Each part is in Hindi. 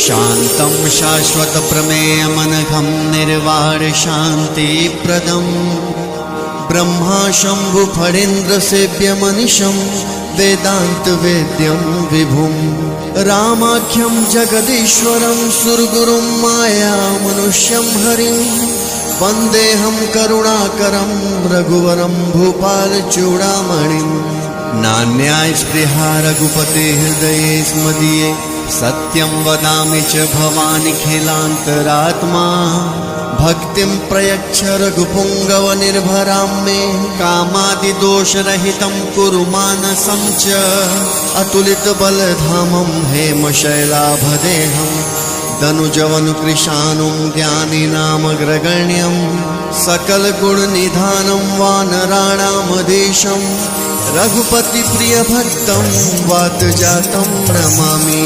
शान्तं शाश्वतप्रमेयमनघं निर्वाण शान्तिप्रदम् ब्रह्मा शम्भु फणीन्द्रसेव्यमनिशं वेदान्तवेद्यं विभुं रामाख्यं जगदीश्वरं सुरगुरुं मायामनुष्यं हरिं वन्देऽहं करुणाकरं रघुवरं भूपालचूडामणिं नान्यायस्पृहा रघुपते हृदये स्मदीये सत्यं वदामि च भवानिखिलान्तरात्मा भक्तिं प्रयच्छ रघुपुङ्गवनिर्भरां मे कामादिदोषरहितं कुरु मानसं च अतुलितबलधामं हेमशैलाभदेहं दनुजवनुकृशानुं ज्ञानिनामग्रगण्यं सकलगुणनिधानं वानराणामधीशं रघुपतिप्रियभक्तं वातजातं नमामि।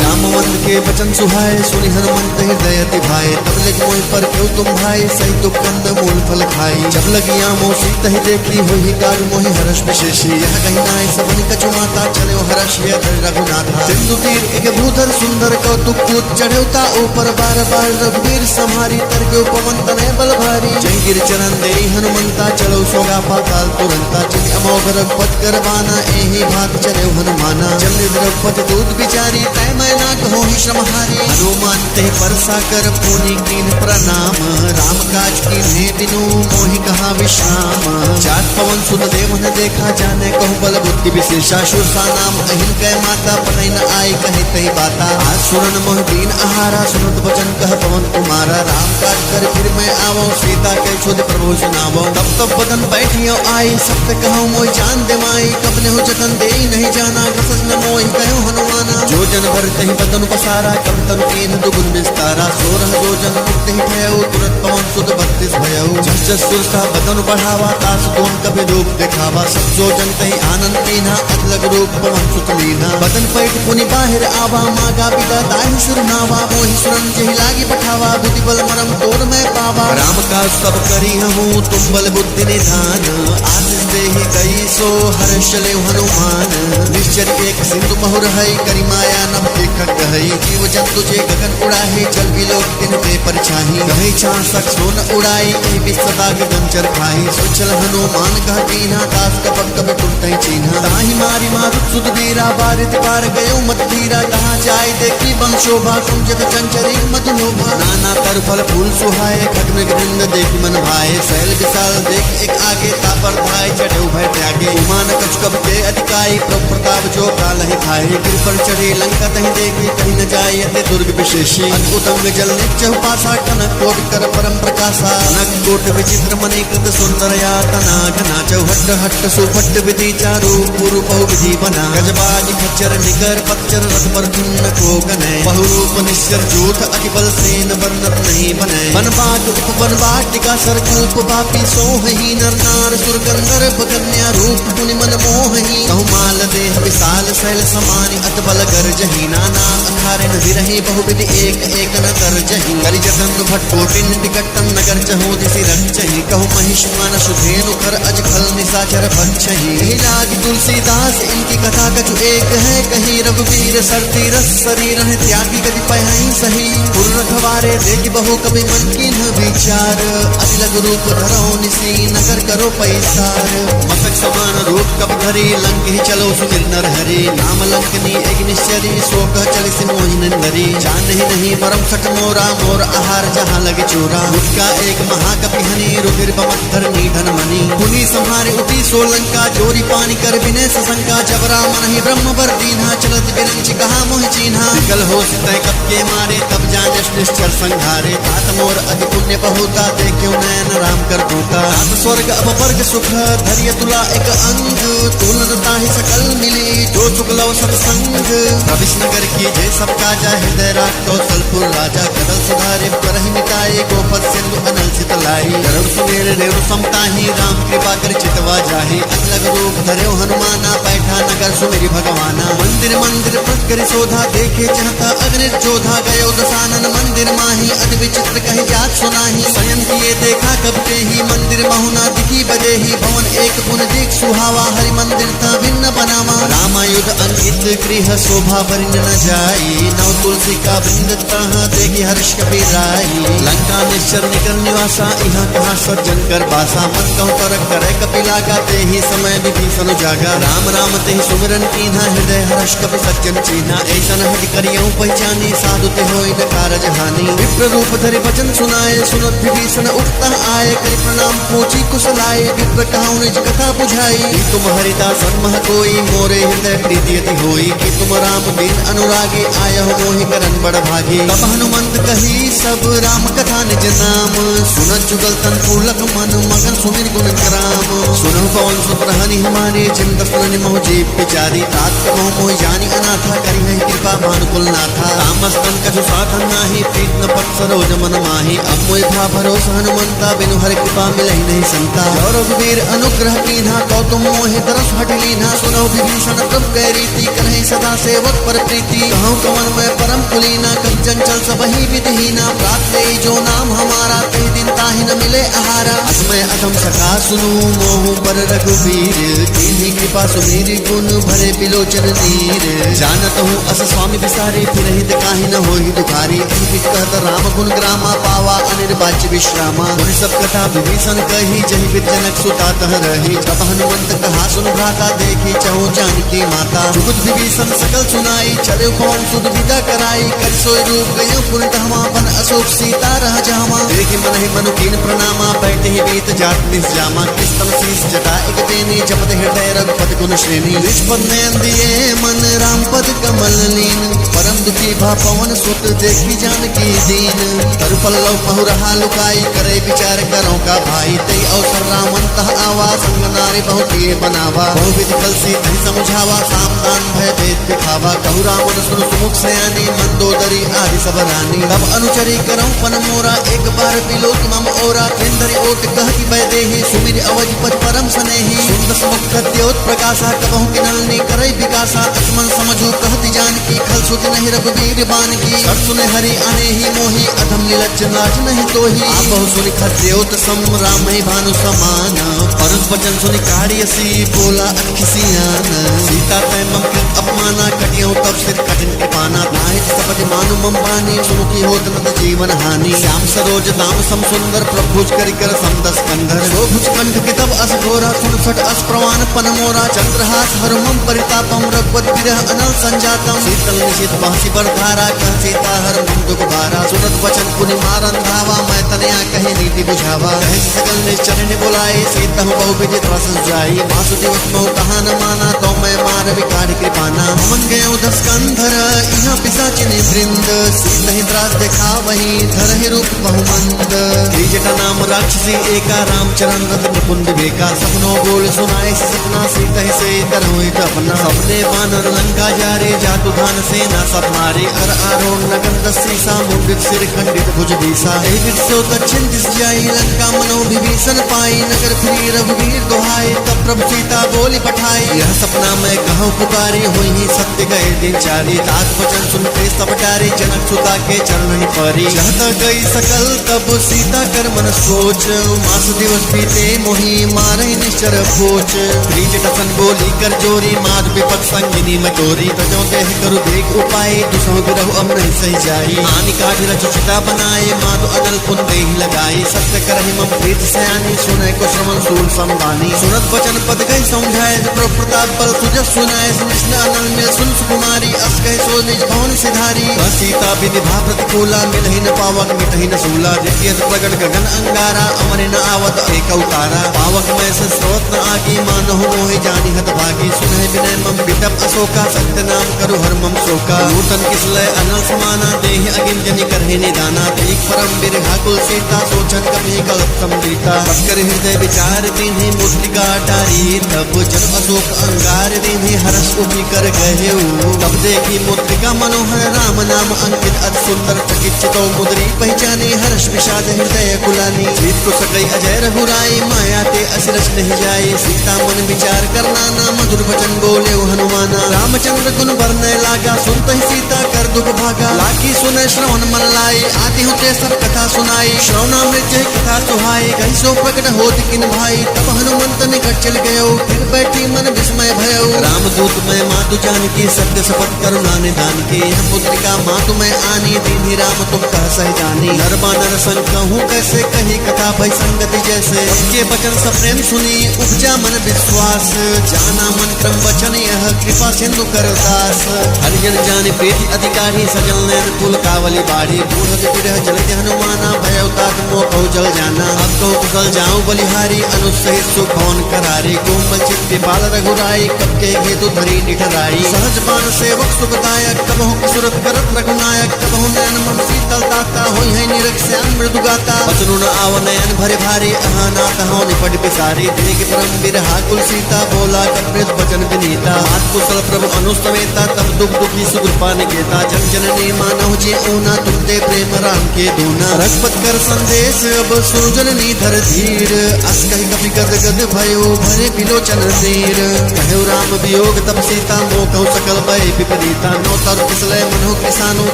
रामवंत के वचन सुहाए सुनि हनुमंत हृदय अति भाए तब लगी मोहि पर क्यों तुम भाई सही तो कंद मूल फल खाई जब लगी आमो सीत ही देखी होहि काज मोहि हर्ष विशेषी यह कहीं नाय सबनि कछु माता चलो हर्ष ये रघुनाथा सिंधु तीर एक भूधर सुंदर कौतुक कूद चढ़ौता ऊपर बार बार रघुवीर संहारी तर के पवन तनय बल भारी जय गिर चरण दे हनुमंता चलो सोगा पाताल तुरंता चली अमोघ रघुपत करवाना एहि भात चले हनुमाना चल रघुपत दूत बिचारी तय मैना हो ही श्रमहारी हनुमान ते परसा कर पुनि कीन प्रणाम राम काज कीन्हे बिनु मोहि कहा विश्राम जात पवन सुत देव न देखा जाने कहु बल बुद्धि विशेषा शूरसा नाम अहिन कै माता पनई न आई कहे तई बाता आज सुरन मोह दीन आहारा सुनत वचन कह पवन कुमारा राम काज कर फिर मैं आवो सीता के छुद प्रभु सुनावो तब तब बदन बैठियो आई सत्य कहूँ मोहि जान दे माई कब ने हो जतन दे नहीं जाना कसस न मोहि कहो हनुमाना जो जन भर तहि बदन पसारा कम तनु कीन दुगुन विस्तारा सोरह जो जन मुक्ति भयो तुरत पवन सुत 32 भयो जस जस सुरसा बदन बढ़ावा तास दोन कभी रूप दिखावा सब जो जन तहि आनंद कीन्हा अतलग रूप पवन सुत लीन्हा बदन पैठ पुनि बाहिर आवा मागा पिता ताहि सुरनावा मोहि सुरन जेहि लागी पठावा बुद्धि बल मरम तोर मैं पावा राम का सब करी हूँ तुम बल बुद्धि निधान आशीष देहि गई सो हर्ष ले हनुमान निश्चर एक सिंधु महुर है करी माया नभ देखत गहई जीव जंतु जे गगन उड़ाहे जल विलोक दिन पे परछाही कहे छां सक सोन उड़ाई कहीं विसदा गगन चर खाई सोचल हनुमान कह कीन्हा दास कपट कभी टूटै चीन्हा ताहि मारी मारुत सुत वीरा बारित पार गयो मत धीरा कहाँ जाय देखी वंशोभा कुंजत चंचरी मधुलोभा नाना तर फल फूल सुहाए खगन गृंद देखी मन भाए शैल विशाल देख एक आगे तापर धाय चढ़े भय त्यागे उमान कछ कब के अधिकाई प्रताप जो काल ही खाए गिर पर चढ़े लंका तहि देखी कहीं न जाय यते दुर्ग विशेषी अद्भुतंग जल नित्य उपासा कनक कोट कर परम प्रकाशा कनक कोट विचित्र मणिकृत सुंदर यातना घना चौहट्ट हट्ट सुपट्ट विधि चारु पुरु बहु विधि बना गजबाज खच्चर निकर पच्चर रथ पर खिन्न को गने बहुरूप निश्चर जूठ अति बल सेन वर्णत नहीं बने बनबाग उपवनबाग टिका सरकूप पापी सोहहि नर नार सुर गंधर्व कन्या रूप मुनि मन मोहहि कहमाल देह विशाल शैल समानि अत बल गर्जहि नाना अखारे विरहि बहुविधि एक एक न कर जहि करि जतन भट्टोटिन टिकटन नगर चहु दिसि रंचहि कहु महिष मानस धेनु कर अज खल निशाचर भक्षहि एहि लागी तुलसीदास इनकी कथा कछु एक है कही रघुवीर सरती रस शरीर है त्यागी गति पहहि सही पुर रखवारे देखि बहु कवि मन कीन्ह विचार अति लघु रूप धरौ निसी नगर करो पैसार मस्तक समान रूप कब धरी लंक ही चलो सुमिर नर हरि नाम लंकनी एक निश्चरी शोक चली से मोहिन नरी जान नहीं मरम सट मोरा मोर आहार जहाँ लगे चोरा उसका एक महाकपि हनी रुधिर बमत्तर निधन मणि पुनि संहारे उठी सोलंका जोरी पानी कर विनय सशंका जबरा मन ही ब्रह्म वर दीन्हा चलत बिरंच कहा मोह चीन्हा निकल हो सितय कप के मारे तब जान निश्चर संघारे तात मोर अति पुण्य बहुता देखो नयन राम कर दूता तात स्वर्ग अपवर्ग सुख धैर्य तुला एक अंग तुलनता ही सकल मिली जो सुख लव सत्संग प्रविश नगर की जय सबका जा हृदय राख कौशलपुर राजा कदल सुधारे करहि मिटाए गोपद सिंधु अनल चितलाई करुण सुमेर रेणु समताहि राम कृपा कर चितवा जाहि अलग रूप धर्यो हनुमाना बैठा नगर सुमेरि भगवाना मंदिर मंदिर पट कर शोधा देखे चाहता अग्नि जोधा गयो दसानन मंदिर माही अति विचित्र कहि जात सुनाही स्वयं किए देखा कब के ही मंदिर बहुना दिखी बजे ही भवन एक पुन देख सुहावा हरि मंदिर था भिन्न बनावा रामायो आयुध अंकित गृह शोभा वर्ण न जाई, नव तुलसी का वृंद तहाँ देखी हर्ष कबीराई। लंका निश्चर निकर निवासा, यहाँ कहाँ सज्जन कर बासा, मन कहूँ पर करे कपिला का ते ही समय विभीषण जागा। राम राम ते ही सुमिरन कीन्हा, हृदय हर्ष कपि सज्जन चीन्हा। ऐसा न हट करियौ पहचानी, साधु ते होई न कारज हानि। विप्र रूप धरि वचन सुनाए, सुनत विभीषण उठता आए। करि प्रणाम पूछी कुशलाए, विप्र कहूँ निज कथा बुझाई। कि तुम हरिदास मह कोई, मोरे हृदय प्रीति अति होई। कि तुम राम बिन अनुरागी, आयहु मोहि करन बड़ भागी। तब हनुमंत कही सब राम कथा निज नाम, सुनत जुगल तन पुलक मन, मगन सुमिर गुण ग्राम। सुनहु पवन सुत रहनि हमारे, जिम दसन निमहु जीव बिचारी। तात कहो मोहि जानी अनाथा, करी है कृपा भानुकुल नाथा। रामस्तन कछु साधन नाही, प्रीत न पट सरोज मन माही। अब मोहि भा भरोसा हनुमंता, बिनु हरि कृपा मिलहि नहीं संता। जो रघुवीर अनुग्रह कीन्हा, कौ तुम मोहि तरस हट लीन्हा। सुनहु विभीषण प्रभु कै रीति, करहि सदा सेवक पर प्रीति। कहूँ कवन मैं परम कुलीना, कब चंचल सबहि विधिहीना। प्रात ले जो नाम हमारा, ते दिन ताहि न मिले आहारा। असमय अधम सखा सुनु, मोहु पर रघुवीर। तिन्हि कृपा सुमेरि, गुण भरे बिलोचन नीर। जानत हूँ अस स्वामी विसारे, फिर हित काहि न होहि दुखारी। कहत राम गुण ग्रामा, पावा अनिर्वाच्य विश्रामा। गुण सब कथा विभीषण कही, जहि विद जनक सुता तह रही। तब हनुमंत कहा सुन भ्राता, देखी चहु जानकी माता। जुगुद विभीषण सकल सुनाई, चले पवन सुत विदा कराई। कर सोई रूप गयो पुर धामा, बन अशोक सीता रह जामा। देखि मन ही मनु कीन प्रणामा, बैठे ही बीत जात निस जामा। किस तन शीस जटा एक बेनी, जपत हृदय रघुपति गुण श्रेणी। निज पद नयन दिए मन, राम पद कमल लीन। परम दुखी भा पवन सुत, देखी जानकी दीन। तरु पल्लव महु रहा लुकाई, करे विचार करो का भाई। तई अवसर रामन तह आवा, संग नारी बहु किए बनावा। बहु विधि कल सीत ही समझावा, सामदान भय भेद दिखावा। कहु रामन सुन सुमुख सयानी, मंदोदरी आदि सब रानी। तब अनुचरी करौ पन मोरा, एक बार बिलोक मम ओरा। केंदरी ओट कह की बै देहि, सुमिर अवधि पद परम सनेही। सुंदस मुख द्योत प्रकाशा, कबहु किनलनी करई विकासा। असमन समझू कहति जानकी, खल सुत नहीं रघुवीर बान की। सर सुने हरि अनेहि मोहि, अधम निलज्ज नाच नहीं तोहि। आप बहु सुनि खद्योत सम, राम ही भानु समान। परस वचन सुनि काढ़ियसी, बोला अखिसियान। सीता तै मम कृत अपमाना, कटियौ तब सिर कठिन कृपाना। नाहित सपति मानु मम बानी, सुमुखी होत न जीवन हानि। श्याम सरोज दाम सम सुंदर, प्रभुज करि कर समदस कंधर। शोभुज कंठ के तब अस घोरा, सुनसठ अस प्रवान पन मोरा। चंद्रहास हर मम परितापम, रघुपति विरह अनल संजातम। शीतल निशित बहसी बर धारा, कह सीता हर मम दुख भारा। सुनत वचन पुनि मारन धावा, मैं तनया कहे नीति बुझावा। कहे सकल निश्चर ने बुलाए, सीता हूँ बहु विदित रस जाई। वासुदेव मोह कहा न माना, तो मैं मार विकार कृपाना। हमन गयो दस कंधर, यहाँ पिशाचिनी वृंद। सीता ही त्रास देखा वही, धरहि रूप बहुमंद। त्रिजटा नाम राक्षसी एका, रामचरण रथ निपुण विवेका। सपनो बोल सुनाए सपना, सीता ही से तरहुई अपना। सपने बानर लंका जारे, जातु धान सेना सब मारे। कर आरोण नगर दसीसा, मुंडित सिर खंडित भुज भीसा। एहि विध सो दक्षिण दिस जाई, लंका मनो विभीषण पाई। नगर फिरी रघुवीर दोहाई, तब प्रभु सीता बोली पठाई। यह सपना मैं कहूँ पुकारी, हुई ही सत्य गए दिन चारी। तात वचन सुनते सब डारी, जनक सुता के चरण ही परी। चाहत गई सकल तब सीता कर मन सोच, मास दिवस बीते मोहि मारहि निश्चर भोज। त्रिजटसन बोली कर जोरी, माद विपद संगिनी मटोरी। तजो देह करु देख उपाय, दुसहु बिरहु अब नहीं सही जाई। हानि काज रच चिता बनाए, माधु अनल पुन देहि लगाई। सत्य करहि मम प्रीत सयानी, सुनै को श्रवण सूल संबानी। सुनत वचन पद गई समझाए, प्रभु प्रताप बल सुजस सुनाए। कृष्ण अनल में सुन सुकुमारी, अस कहि सो निज भवन सिधारी। सीता विधि भा प्रतिकूला, मिलहि न पावक मिटहि न सूला। द्वितीय प्रगट गगन अंगारा, अमर न आवत एक अवतारा। पावक में से स्रोत न आगी, मानहु मोहि जानी हत भागी। सुनहि विनय मम विटप अशोका, सत्य नाम करु हर मम शोका। नूतन किसलय अनल समाना, देहि अगिन जनि करहि निदाना। एक परम बिरघाकुल सीता, सोचन कपि कल्प समझीता। कर हृदय विचार दीन्हि, मुद्रिका टारी। तब जन अशोक अंगार दीन्हि, हरस उमि कर गहेउ। तब देखी मुद्रिका मनोहर, राम नाम अंकित अति सुंदर। चकित चितौ मुद्री पहचानी, हर्ष विषाद हृदय कुलानी। जीत को सकई अजय रघुराई, माया ते असिरस नहीं जाई। सीता मन विचार करना ना, मधुर वचन बोले हनुमाना। रामचंद्र गुण बरनय लागा, सुनत ही सीता कर दुख भागा। लागी सुने श्रवण मन लाई, आती होते सब कथा सुनाई। श्रवणामृत जय कथा सुहाई, कहीं सो प्रकट होत किन भाई। तब हनुमंत निकट चल गयो, फिर बैठी मन विस्मय भयो। रामदूत मैं मात जादू जान की सत्य शपथ करुणा निदान की, यह पुत्रिका माँ तुम्हें आनी, दीनी राम तुम कह सह जानी। नर बानर संग कहूँ कैसे, कही कथा भई संगति जैसे, के वचन सब प्रेम सुनी उपजा मन विश्वास, जाना मन क्रम वचन यह कृपा सिंधु करदास। हरिजन जाने प्रीति अधिकारी, सजल नैन कुल कावली बाड़ी, बूढ़ विरह जलति हनुमाना, भयउतात मोह कहु जल जाना। अब कहु कुशल जाऊं बलिहारी, अनुसहित सुख भवन करारी, कोमल चित्त बाल रघुराई, कब के हेतु धरी निठराई। सहज बान सेवक सुखदायक, कबहु सुरत करत रघुनायक, कबहु नैन मम शीतल दाता, होई है निरख श्याम मृदु गाता। बचनु न आव नयन भरे भारी, अहा नाथ हौ निपट पिसारी, देख परम बिरहा कुल सीता, बोला कपित वचन विनीता। मात कुशल प्रभु अनुसमेता, तब दुख दुखी सुकृपा निकेता, जन जननी मानहु जे ऊना, तुम ते प्रेम राम के दूना। रघुपत कर संदेश अब सुरजननी धर धीर, अस कहि कपि गद गद भयो भरे बिलोचन नीर। कहु राम वियोग तब सीता, मोह कहु सकल भय विपरीता। नौ तरु फिसलै मनु किसानो,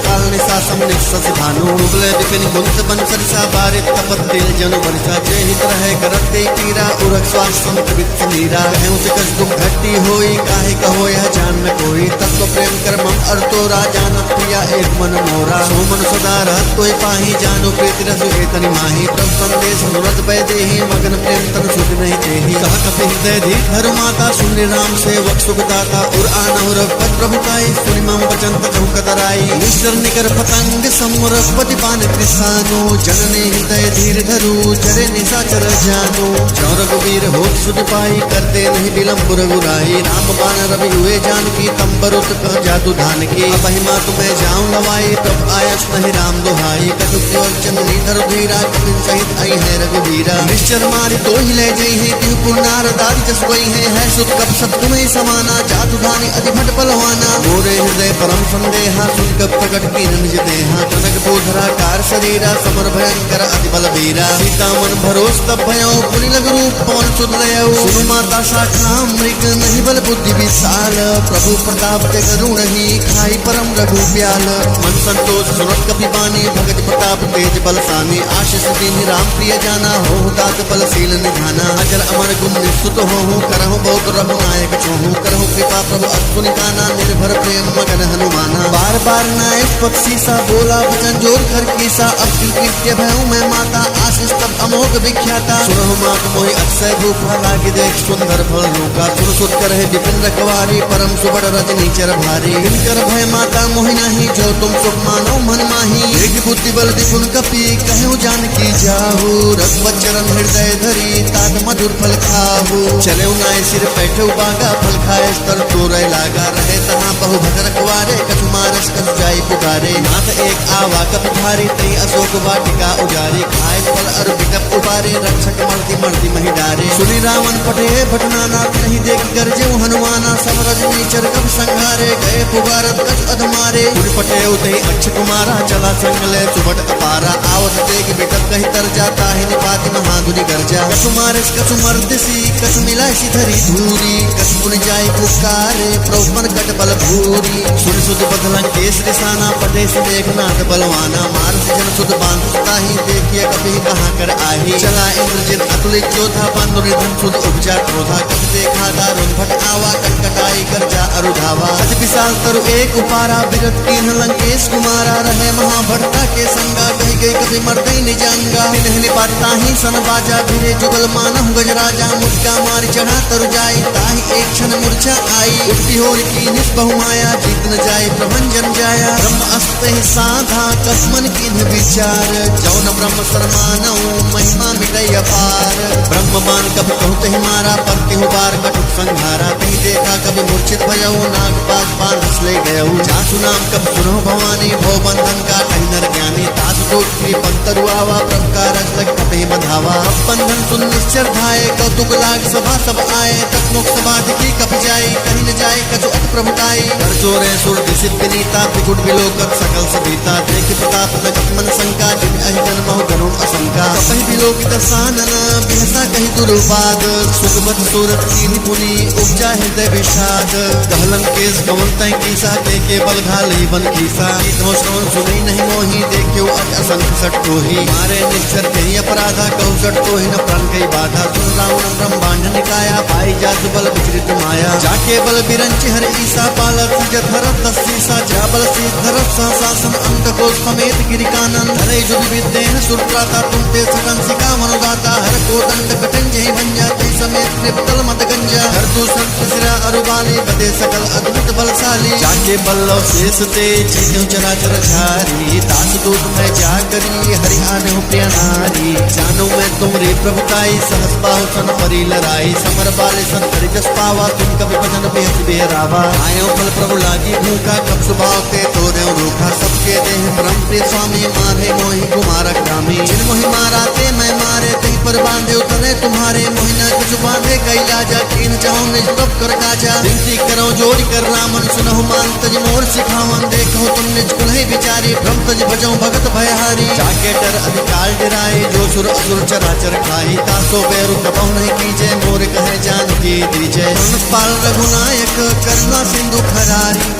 काल निसा समनिक शशि भानु। डूबलै विपिन कुंत बन सरिसा, बारित तपत तेल जनु बरिसा। जय हित रहे करत ते पीरा, उरख स्वास संत वित समीरा। कहु सिकस दुख घटी होई, काहे कहो यह जान न कोई। तत्व प्रेम कर मम अरतोरा, जानत प्रिया एक मन मोरा। सो मन सदा रहत कोई पाही, जानु प्रीति रसु हेतनि माही। प्रभु संदेश अनुरत भय देहि, मगन प्रेम तन सुख नहीं तेहि। कहा कपि हृदय धीर धरु माता, सुनि राम सेवक सुख दाता। उर आनहु रघुपत प्रभु काई, सुनि मम वचन तकहु कतराई। निश्चर निकर पतंग सम रघुपति पान कृसानो, जननी हृदय धीर धरु जरे निशाचर जानो। जौ रघुवीर होत सुध पाई, करते नहीं विलम्ब रघुराई। राम बाण रवि हुए जानकी, तंबरुत कह जादू धान की। अब हिमा तुम्हें जाऊं लवाई, प्रभु आयस नहीं राम दुहाई। कटुक और चंदनी धर धीरा, कपिन सहित आई है रघुवीरा। निश्चर मारी तो ही ले जई है, तिहु पुरनार दारी जस गई है सुत कब सब तुम्हें समाना। जादू धानी अधिभट बलवाना, मोरे हृदय परम संदेहा। सुन कब प्रकट की निज देहा, कनक बोधरा कार शरीरा। समर भयंकर अति बल वीरा, सीता मन भरोस तब भयो। पुनि लग रूप पवन सुत रयो, सुनु माता शाखा मृग। नहीं बल बुद्धि विशाल, प्रभु प्रताप ते करुण ही। खाई परम रघु ब्याल, मन संतोष सुरत कपि बानी। भगत प्रताप तेज बलसानी, आशीष दीनि राम प्रिय जाना। हो दात बलशील निधाना, अजर अमर गुण निस्तुत होहु। करहु बहुत रघुनायक छोहु, करहु कृपा प्रभु अतुल निकाना। निर्भर प्रेम मगन हनुमाना, बार बार नायक पक्षी सा। बोला वचन जोर कर कीसा, अब कृत्य भयउ मैं माता। आशीष तब अमोघ विख्याता, सुनहु मात मोहि अक्षय भूखा। लागे देख सुंदर फल रूका, सुर सुत कर है विपिन रखवारी। परम सुबड़ रजनी चर भारी, किनकर भय माता मोहि नाही। जो तुम सुख मानो मन माही, एक बुद्धि बल दिपुन कपि। कहु जानकी जाहु, रघुपत चरण हृदय धरी। तात मधुर फल खाहु, चले नाय सिर बैठे बागा। फल खाए स्तर तोरय लागा, रहे तहाँ बहु भट रखवारे। कछु मारस कछु जाई पुकारे, नाथ एक आवा कपि भारी। तई अशोक वाटिका उजारी, खाए फल अर बिटप उबारे। रक्षक मर्दी मर्दी महि डारे, सुनि रावण पटे भटनाना। नहीं देख गरजे हनुमाना, सब रजनी चर कब संघारे। गए पुकारत कछु अधमारे, पटे उतई अक्ष कुमारा। चला संगले सुबट अपारा, आवत देख बिटप कही तर जाता। ही निपाति महाधुनि गर्जा, कछु मारिस कछु मर्दिसी। कछु मिलाई धरी धूरी, कछु पुनि जाय पुकारे। प्रभु मन कट बल भूरी, सुन सुत बदलं केस रिसाना। पटे से मेघनाथ बलवाना, मारस जन सुत बांधता ही। देखिए कभी कहाँ कर आही, चला इंद्रजित अतुलित योधा। बंधु निधन सुत उपजा क्रोधा, कभी देखा दारुण भट आवा। कटकटाई कर जा अरुधावा, अति विशाल तरु एक उपारा। विरत कीन लंकेश कुमारा, रहे महाभट्टा के संगा। कही गई कभी मर्दई निजंगा, तिन्ह निपाता ही सन बाजा। भिरे जुगल मानहु गजराजा, मुझका मारी चढ़ा तरु जाई। ताही एक क्षण मूर्छा आई, उठती होर की निस बहु माया। जीत न जाए प्रभंजन जाया, ब्रह्म अस्त्र ही साधा। कसमन किन्ह विचार, जौन ब्रह्म सरमानौ। महिमा मिटई अपार, ब्रह्म बाण कब कहु ही मारा। पर केहु बार कटुक संघारा, तही देखा कभी मूर्छित भयउ। नागपाश बाण हंस ले गयउ, जासु नाम कब सुनहु भवानी। भव बंधन का कही नर ज्ञानी, तासु गोत्री पंतरु आवा। प्रभु का रक्षक कपि बधावा, अब बंधन सुन निश्चर धाये। कौतुक लाग सभा सब आए, तक मुख सभा दिखी कपि जाई। कहीं न जाए कछु अति प्रभुताई, कर जोरे सुर दिसित विनीता। त्रिकुट विलोकत सकल सभीता, देख प्रताप लगत मन शंका। जिन अहिजन महु गरुण असंका, कपहि विलोकित सानन। बिहसा कही दुर्वाद, सुखबत सूरत कीनि पुनि। उपजा हृदय विषाद, कहलन केस गवन तय कीसा। के बल घाली बन कीसा, श्रवण सुनी नहीं मोही। देखियो अति असंख्य सट तोही, मारे निश्चर कही अपराधा। कहु सट तोही न प्राण कई बाधा, सुन रावण ब्रह्मांड निकाया। पाई जात बल विचरित माया, जाके जाके बल बिरंच हर ईसा पालक जथरत दस्सीसा जाबल सिद्धरत सहसासन अंधको समेत गिरिकानन हरे जुग विद्येन सुरत्राता तुमते सकन सिका मनोदाता हर को दंड कठिन जय भंजा ते समेत त्रिपतल मत गंजा हर तू संत सिरा अरुबाली बदे सकल अद्भुत बलशाली जाके बल्लव शेष ते जीत्यो चराचर झारी दास दूत मैं जा करी हरि आने प्रिय नारी जानो मैं तुमरी प्रभुताई सहस बाहु सन परी लड़ाई समर बाले सन करी जस पावा तुम कभी भजन बेहद बेरावा आयो फल प्रभु लागी भूखा कब सुभाव ते तोरे रूखा सबके देह परम प्रिय स्वामी मारे मोहि कुमारक रामी जिन मोहि मारा ते मैं मारे तही पर बांधे उतरे तुम्हारे मोहिना कुछ बांधे कई लाजा कीन चाहो निज तब कर काजा विनती करो जोड़ी कर रामन सुनहु मान तज मोर सिखावन देखो तुम निज कुलहि विचारी भ्रम तज भजो भगत भयहारी जाके डर अधिकाल डराए जो सुर असुर चराचर खाई तासो बैरु कपौ नहीं कीजे मोर कहे जान की दीजय पाल रघुनायक करुणा सिंधु खरारी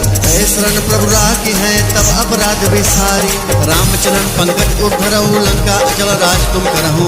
शरण प्रभु राखी है तब अपराध विसारी रामचरण पंकज उद्धरऊ लंका अचल राज तुम करहु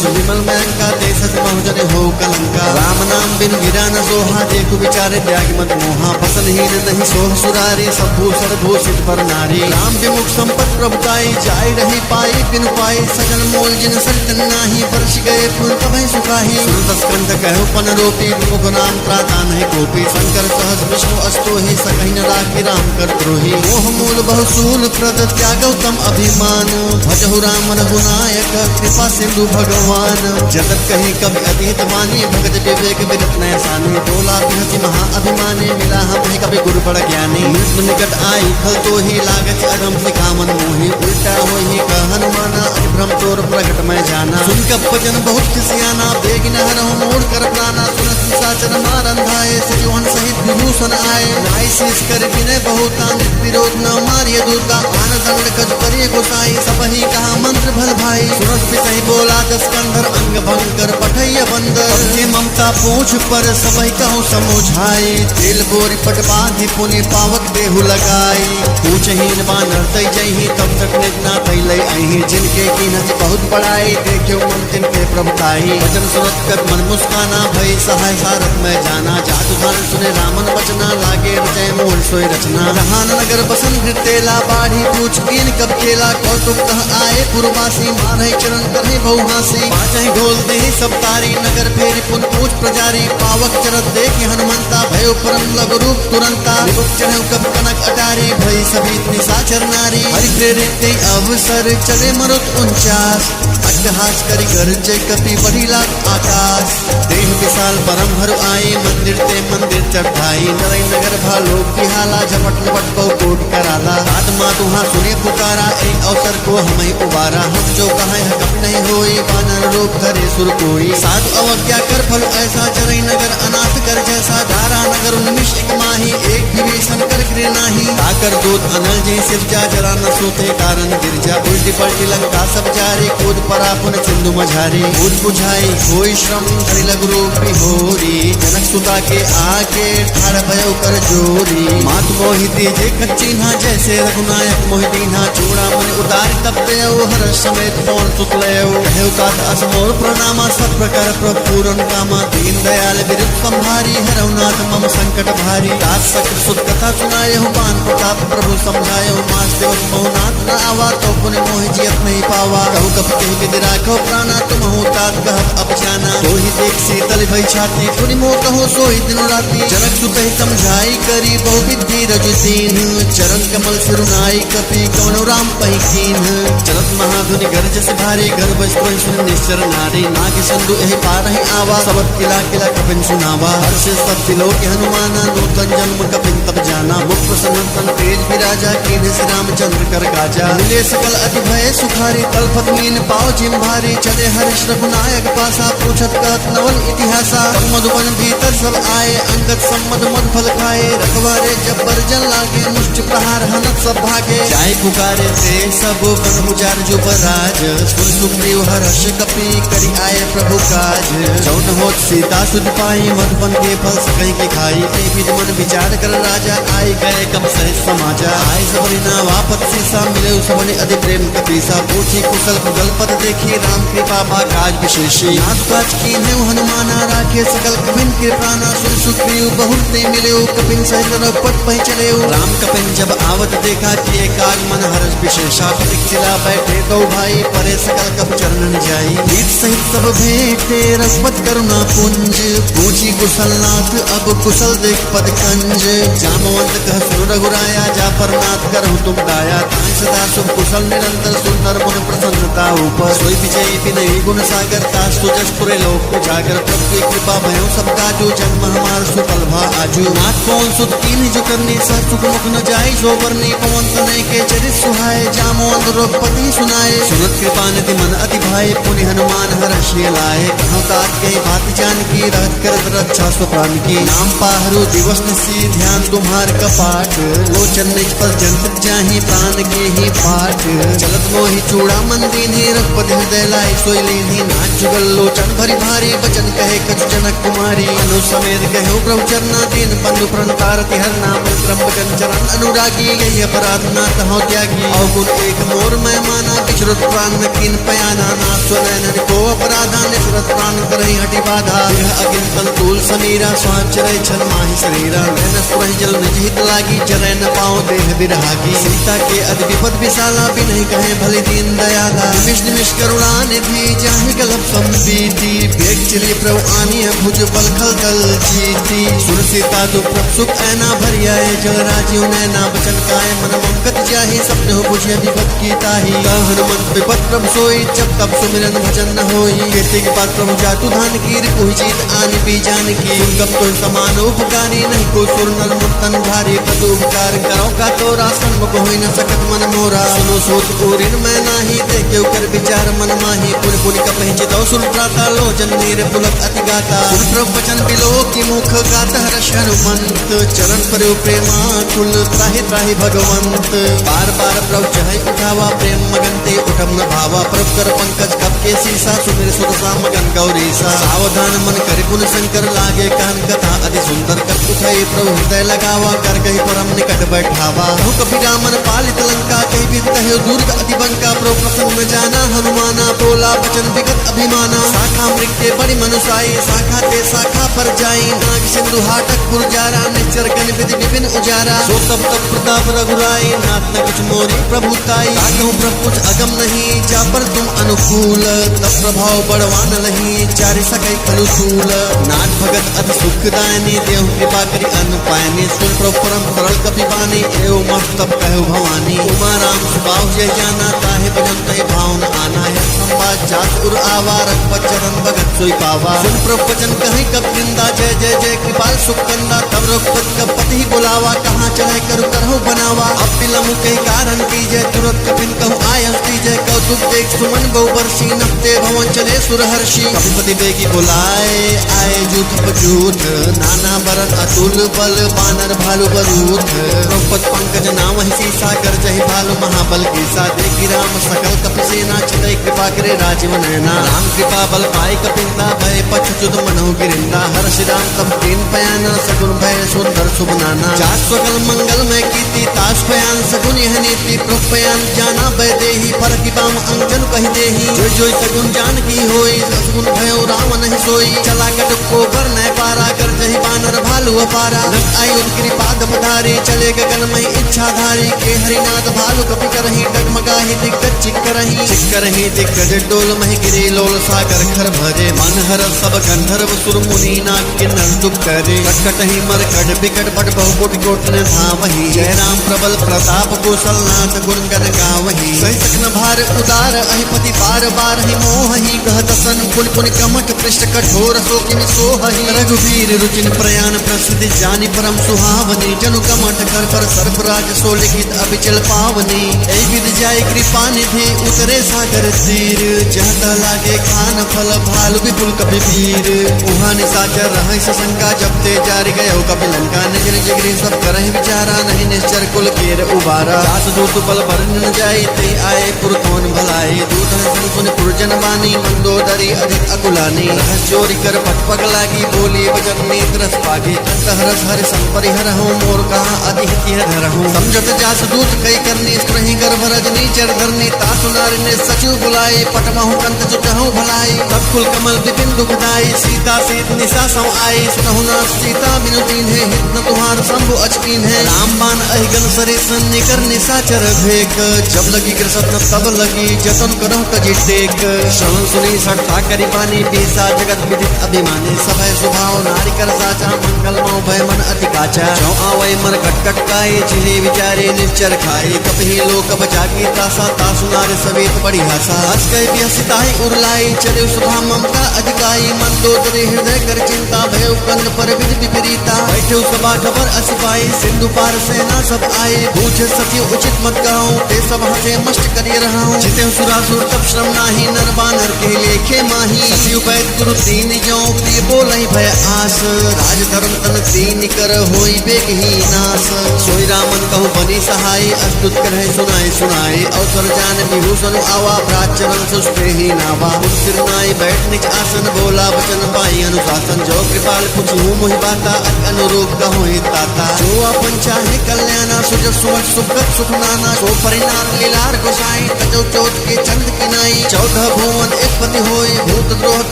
विमल मैंका देश बहुजन हो कलंका राम नाम बिन गिरा न सोहा देखु विचारे त्याग मत मोहा फसलहीन नहीं सोह सुरारी सब भूषण भूषित पर नारी राम विमुख संपत प्रभुताई जाय रही पाई बिन पाई सजन मोल जिन संतन नाही वर्ष गए फूल कभै सुखाही सुरत कहो पन रोपी मुख नाम प्राता नहीं गोपी शंकर सहज विष्णु अष्टो ही सकहि न राखी राम कर द्रोही मोह मूल बहुसूल प्रद त्यागौ तम अभिमान भजहु राम रघुनायक कृपा सिंधु भगवान जगत कहीं कभी अतीत वाणी भगत विवेक विरत नैसानी बोला बिहति महा अभिमानी मिला हम कभी गुरु बड़ ज्ञानी मृत्यु निकट आई फल तो ही लागत अगम सिखामन मोही उल्टा होही कह हनुमाना भ्रम तोर प्रगट मैं जाना सुन कब भजन बहुत किसियाना बेग न हरहु मोड़ कर प्राणा सुनत निशाचर मार अंधाए सजीवन सहित विभूषण आए नाई शीश कर विनय बहुता विरोध न मारिय दूता आन दंड कज परिय गोसाई सबही कहा मंत्र भल भाई सुरत पितहि बोला दस कंधर अंग भंग कर पठैय बंदर सबके ममता पूछ पर सबही कहूँ समझाई तेल बोरी पट बांधि पुनि पावक देहु लगाई पूछहीन बानर तै जही तब तक निजना तैलै अहि जिनके कीनत बहुत बड़ाई देखियो मन तिनके प्रभुताई वचन सुनत कर मन मुस्काना भई सहाय सारथ में जाना जादू धान सुने रामन बचना लागे रचय मोल सोय रचना रहान नगर बसन तेला बाढ़ी पूछ कीन कब केला कौतुक कह आए पुरवासी मारे चरण करहे बहुहासी पाँचहि ढोल दे सब तारी नगर फेरी पुन पूछ प्रजारी पावक चरत देखे हनुमंता भयो परम लघु रूप तुरंता निबुक चढ़े कब कनक अटारी भई सभी निशाचर नारी हरि प्रेरित अवसर चले मरुत 49 अट्टहास करी गरजय कपि बढ़ी लाग आकाश देह विशाल परम हरु आई मंदिर ते मंदिर चढ़ाई नरई नगर भालो की हाला झपट लपट बहु कोट कराला आत्मा तुहा सुने पुकारा एक अवसर को हमें उबारा हम जो कहे हकम नहीं होई बानर रूप धरे सुर कोई साधु अवज्ञा कर फल ऐसा चरई नगर अनाथ कर जैसा धारा नगर उन्मिष एक माही एक विभीषण कर गिरे नाही ताकर दूत अनल जी सिर जा जरा न सोते कारण गिरजा उल्टी पलटी लंका सब जारी कूद परा पुन सिंधु मझारी कूद बुझाई कोई श्रम हरि लघु रूप होरी जनक सुता के आके ठाड़ भयो कर जोरी मात मोहिती जे कच्चीना जैसे रघुनायक मोहिदीना चूड़ा मन उतार तब देव हर समेत पौन सुतलयो कहु तात असमोर प्रणामा सब प्रकार प्रपूरन कामा दीन दयाल विरुद्ध संभारी हरउनाथ मम संकट भारी तात सकर सुत कथा सुनायहु पान प्रताप प्रभु समझायहु मास देव मोहनाथ न आवा तो पुन मोहि जियत नहीं पावा कहु कप कहि विधि राखो प्राणा तुम हो तात कहत अब जाना तो ही देख शीतल भई छाती पुनि मोह कहो सोहि दिन राती जनक सुत ही समझाई करी बहु विधि रजु दीन चरण कमल सिरुनाई कपि कवनो राम पहि कीन चलत महाधुनि गर्ज से भारी गर्भ सुन निश्चर नारी नाग सिंधु एहि पार ही आवा सबत किला किला कपिन सुनावा हर्ष सब तिलो के हनुमाना नूतन जन्म कपिन तब जाना मुख प्रसन्न तेज विराजा कीन श्री रामचंद्र कर गाजा मिले सकल अति भय सुखारी तलफत मीन पाव जिम भारी चले हर्ष रघुनायक पासा पूछत कहत नवल इतिहासा मधुबन भीतर सब आए अंगद सम्मत मध फल खाए रखवारे जब्बर जन लागे मुष्ट प्रहार हनत सब भागे चाहे पुकारे ते सब बन उजार जुबराज सुन सुग्रीव हर्ष कपि करी आए प्रभु काज जौन होत सीता सुध पाई मधुबन के फल सकई के खाई विध मन विचार कर राजा आई गए कब सहित समाजा आय सबरी ना वापत सीसा मिले सबने अति प्रेम कपीसा पूछी कुशल कुशल पद देखी राम कृपा बा काज विशेषी नाथ काज की ने हनुमाना राखे सकल कपिन कृपाना सुन सुग्रीव बहुते मिले कपिन सहित पट पह चले राम कपिन जब आवत देखा किए काज मन हर्ष विशेषा परीक्षिला बैठे दो भाई परे सकल कप चरणन जाई नीत सहित सब भेंटे रघुपत करुणा पुंज पूछी कुशलनाथ अब कुशल देख पद कंज जामवंत कह सुन रघुराया जा पर नाथ करहु तुम दाया ताई सदा शुभ कुशल निरंतर सुंदर मन प्रसन्नता ऊपर सोई विजयी विनयी गुण सागर तास तुझस पुरे लोक उजागर प्रभु की कृपा भयो सबका जो जन्म हमार सुफल भा आजू नाथ कौन सुत कीन जो करनी सह सुख मुख न जाई सो वर्णी पवन तनय के चरित सुहाए जामवंत रोगपति सुनाए सुनत कृपा निधि मन अति भाई पुनि हनुमान हर्षि लाए कहूँ तात कही बात जान की रहत करत रक्षा स्व प्राण की नाम पाहरु दिवस निसी ध्यान तुम्हार कपाट लोचन निज पर जंत जाहि प्राण के ही पाठ चलत मोहि चूड़ा मंदिनी रघुपति हृदय लाई सोई लीनी नाच जुगल लोचन भरी भारी बचन कहे कछु जनक कुमारी अनु समेत कहो प्रभु चरना दीन बंधु प्रणतारति हर नाम ब्रह्मजन चरण अनुरागी यही अपराध ना तहो त्यागी अवगुण एक मोर मैं माना विचरत प्राण में कीन पयाना ना स्वनयन को अपराधा निसरत प्राण करहि हटि बाधा यह अगिन तंतूल समीरा स्वाद चरय छल माहि शरीरा नैन सुरहि जल निज हित लागी चरय न पाओ देह बिरहागी सीता के अति विपद विशाला भी नहीं कहे भले दीन दयाला निमिष निमिष करुणा निधि जाहि गलप संबीती बेग चली प्रभु आनी भुज बल खल दल जीती सुर सीता तो प्रभ सुख ऐना भरियाए जल राजीव नैना बचन काय मन मंकत जाहि सपने हो बुझे विपत की ताही हनुमंत विपत प्रभु सोई जब तब सुमिरन भजन न होई कीर्ति के बाद प्रभु जातु धान की रिपुहि जीत आनि पी जान की सुनगम तो समान उपकारी नहीं को सुर नर मुर्तन भारी पद उपकार करो का तो रासन मुख होई न सकत मन मोरा सुनो सोच पूरिन मैं नाही देखे कर विचार मन माही पुन पुन कपहि चितौ सुन प्राता लोचन नीर पुलक अति गाता सुन प्रभु वचन बिलो की मुख गाता हर्ष हनुमंत चरण पर प्रेमा कुल त्राहि त्राहि भगवंत बार बार प्रभु चाहे उठावा प्रेम मगन ते उठम न भावा प्रभु कर पंकज कप के सीसा सुमिर सुर सा मगन गौरीसा सावधान मन कर पुन शंकर लागे कान कथा अति सुंदर कर उठाई प्रभु हृदय लगावा कर कही परम निकट बैठावा हो कपि रामन पालित लंका कही बिन कहे दुर्ग अति बंका प्रभु प्रसन्न में जाना हनुमाना बोला वचन विगत अभिमाना शाखा मृत्य बड़ी मनुसाई शाखा ते शाखा पर जाई नाग सिंधु हाटक पुरजारा निचर गण विधि विपिन उजारा सो तब तक प्रताप रघुराई नाथ न कुछ मोरी प्रभुताई कहूँ प्रभु कुछ अगम नहीं जा पर तुम अनुकूल तब प्रभाव बड़वान लही चारि सकै खलु सूल नाथ भगत अति सुखदायनी देव कृपा करी अन्न पायनी सुन प्रभु परम सरल कपि बानी एव मस्त तब कहु भवानी उमा राम सुबाहु जय जाना ताहे भजन तय भावन आना है संवाद जात उर आवा रघुपत चरण भगत सोई पावा सुन प्रभु वचन कहीं कब निंदा जय जय जय कृपाल सुख कंदा तब रघुपत कब पति बोलावा कहाँ चढ़े करु करहु बनावा अब पिलमु कही कारण की जय तुरंत कपिन कहु आयस की जय कौतुक देख सुमन बहु वर्षी नपते भवन चले सुरहर्षि कपिपति बेगी बुलाए आए जूथ पजूथ नाना बरन अतुल बल बानर भालु बरूथ रघुपत पंकज नाम ही सीसा कर जहि भालु महाबल कीसा देखी राम सकल कपि सेना चले कृपा करे राजीव नैना राम कृपा बल पाई कपिंदा भय पछ जुद मनहु गिरिंदा हर श्रीराम तब तीन पयाना सगुन भय सुंदर शुभ नाना जात सकल मंगल में कीर्ति ताश पयान सगुन यह नीति प्रभ पयान जाना भय देही पर की बाम अंजन कहि देही जोई जोई सगुन जान की होई सगुन भयो राम नहीं सोई चला कट को बर न पारा कर जहि बानर भालु अपारा लग आई उनकी पाद पधारी चले गगन में इच्छाधारी के हरिनाथ भालु कपि करहि डगमगाहि दिग्गज चिक्करहि दिग्गज डोल महि गिरी लोल सागर खर भरे मन हर सब गंधर्व सुर मुनि नाग किन्नर दुख करे कटकटहि मरकट बिकट बट बहु कोटि कोट ने धावहि जय राम प्रबल प्रताप कौशलनाथ गुण गण गावहि सहि सकन भार उदार अहिपति बार बार हि मोहि कह दसन पुन पुन कमठ पृष्ठ कठोर सो किमि सोहहि रघुवीर रुचिन प्रयाण प्रसिद्धि जानि परम सुहावनी जनु कमठ कर पर सर्पराज सो लिखित अभिचल पावनी ऐ विद जाय कृपा निधि उतरे सागर तीर जहता लागे खान फल भालु विपुल कपि वीर उहानि साचर रहै सशंका जब ते जारि गयो कपिलन का निज निज गृह सब करहि विचारा नहीं निश्चर कुल केर उबारा दास दूत बल भरन न जाई ते आए पुरखोन भलाई दूत सुन सुन पुरजन बानी मंदोदरी अधिक अकुलानी रहस चोरी कर पटपग लागी बोली बजन नेत्र पागी कंठहरस हरि संपरिहर हूँ मोर कहा अति हित धर हूँ समझत जास दूत कई करनी स्त्रहि गर्भ रजनी चर धरनी तासु नारी ने सचिव बुलाई पटमहु कंत जुटहु भलाई तब कुल कमल विपिन दुखदाई सीता सीत निशा सम आई सुनहु न सीता बिनु दीन है हित न तुम्हार शंभु अचकीन है रामबान अहिगन सरे सन निकर निशाचर भेक जब लगी कृषत न तब लगी जतन करो तजी टेक श्रवण सुनी सठता करी पानी पीसा जगत विदित अभिमानी सभय स्वभाव नारी कर साचा मंगल मो भय मन अति काचा जो आवै मर कटकट काई जिन्हें विचारे निश्चर खाई कपहि लोक बचाकी तासा तासु नारी सवेत बड़ी हासा हस गए बिहसिता ही उरलाई चले सुधा ममता अधिकाई मन दो दरे हृदय कर चिंता भय कंद पर विधि विपरीता बैठे सभा खबर असिपाई सिंधु पार सेना सब आए पूछे सती उचित मत कहूँ ते सब हसे मस्त करिए रहा हूँ जिते सुरासुर तब श्रम नाही नर बानर के लेखे माही सती उपैत गुरु तीन जो प्रिय बोलहि भय आस राज धर्म तन तीन कर होई बेग ही नास सोई रामन कहूँ बनी सहाय अस्तुत करहे सुनाए सुनाए अवसर जान विभूषण आवा प्राचरण सुष्टे ही नावा सिर नाई बैठ निज आसन बोला वचन पाई अनुशासन जो कृपाल पूछूं मोहि बाता अनुरूप कहूँ ताता जो अपन चाहे कल्याणा सुज सुवट सुखत सुख नाना सो परिणाम लीलार गोसाई तजो चौथ के चंद किनाई 14 भुवन एक पति होई भूत द्रोह